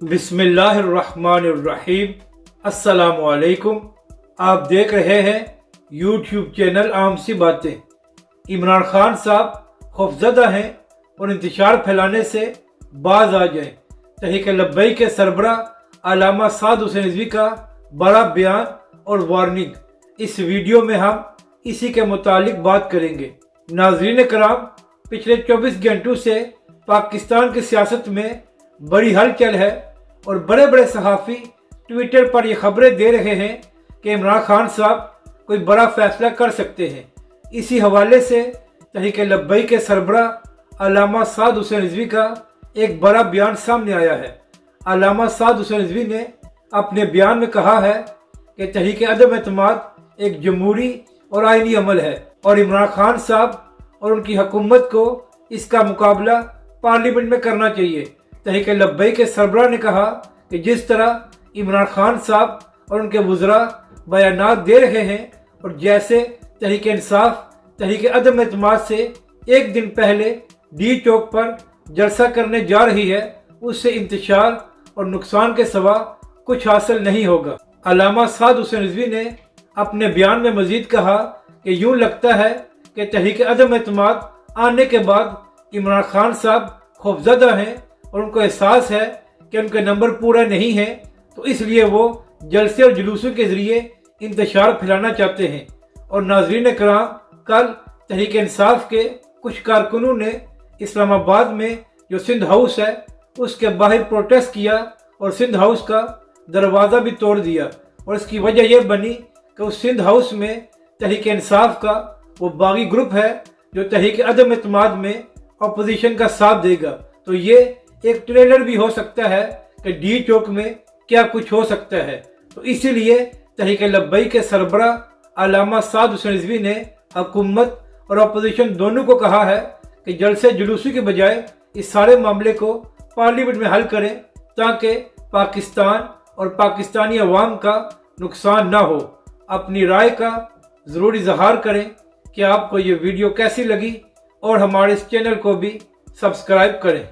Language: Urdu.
بسم اللہ الرحمن الرحیم۔ السلام علیکم۔ آپ دیکھ رہے ہیں یوٹیوب چینل عام سی باتیں۔ عمران خان صاحب خوفزدہ ہیں اور انتشار پھیلانے سے باز آ جائیں۔ تحریک لبیک کے سربراہ علامہ سعد حسین رضوی کا بڑا بیان اور وارننگ، اس ویڈیو میں ہم اسی کے متعلق بات کریں گے۔ ناظرین کرام، پچھلے 24 گھنٹوں سے پاکستان کی سیاست میں بڑی ہلچل ہے اور بڑے بڑے صحافی ٹویٹر پر یہ خبریں دے رہے ہیں کہ عمران خان صاحب کوئی بڑا فیصلہ کر سکتے ہیں۔ اسی حوالے سے تحریک لبیک کے سربراہ علامہ سعد حسین رضوی کا ایک بڑا بیان سامنے آیا ہے۔ علامہ سعد حسین رضوی نے اپنے بیان میں کہا ہے کہ تحریک عدم اعتماد ایک جمہوری اور آئینی عمل ہے اور عمران خان صاحب اور ان کی حکومت کو اس کا مقابلہ پارلیمنٹ میں کرنا چاہیے۔ تحریک لبیک کے سربراہ نے کہا کہ جس طرح عمران خان صاحب اور ان کے وزراء بیانات دے رہے ہیں اور جیسے تحریک انصاف تحریک عدم اعتماد سے ایک دن پہلے ڈی چوک پر جلسہ کرنے جا رہی ہے، اس سے انتشار اور نقصان کے سوا کچھ حاصل نہیں ہوگا۔ علامہ سعد حسین رضوی نے اپنے بیان میں مزید کہا کہ یوں لگتا ہے کہ تحریک عدم اعتماد آنے کے بعد عمران خان صاحب خوفزدہ ہیں اور ان کو احساس ہے کہ ان کے نمبر پورا نہیں ہے، تو اس لیے وہ جلسے اور جلوسوں کے ذریعے انتشار پھیلانا چاہتے ہیں۔ اور ناظرین کرام، کل تحریک انصاف کے کچھ کارکنوں نے اسلام آباد میں جو سندھ ہاؤس ہے اس کے باہر پروٹیسٹ کیا اور سندھ ہاؤس کا دروازہ بھی توڑ دیا، اور اس کی وجہ یہ بنی کہ اس سندھ ہاؤس میں تحریک انصاف کا وہ باغی گروپ ہے جو تحریک عدم اعتماد میں اپوزیشن کا ساتھ دے گا۔ تو یہ ایک ٹریلر بھی ہو سکتا ہے کہ ڈی چوک میں کیا کچھ ہو سکتا ہے۔ تو اسی لیے تحریک لبیک کے سربراہ علامہ سعد حسین رضوی نے حکومت اور اپوزیشن دونوں کو کہا ہے کہ جلسے جلوسوں کے بجائے اس سارے معاملے کو پارلیمنٹ میں حل کریں تاکہ پاکستان اور پاکستانی عوام کا نقصان نہ ہو۔ اپنی رائے کا ضرور اظہار کریں کہ آپ کو یہ ویڈیو کیسی لگی اور ہمارے اس چینل کو بھی سبسکرائب کریں۔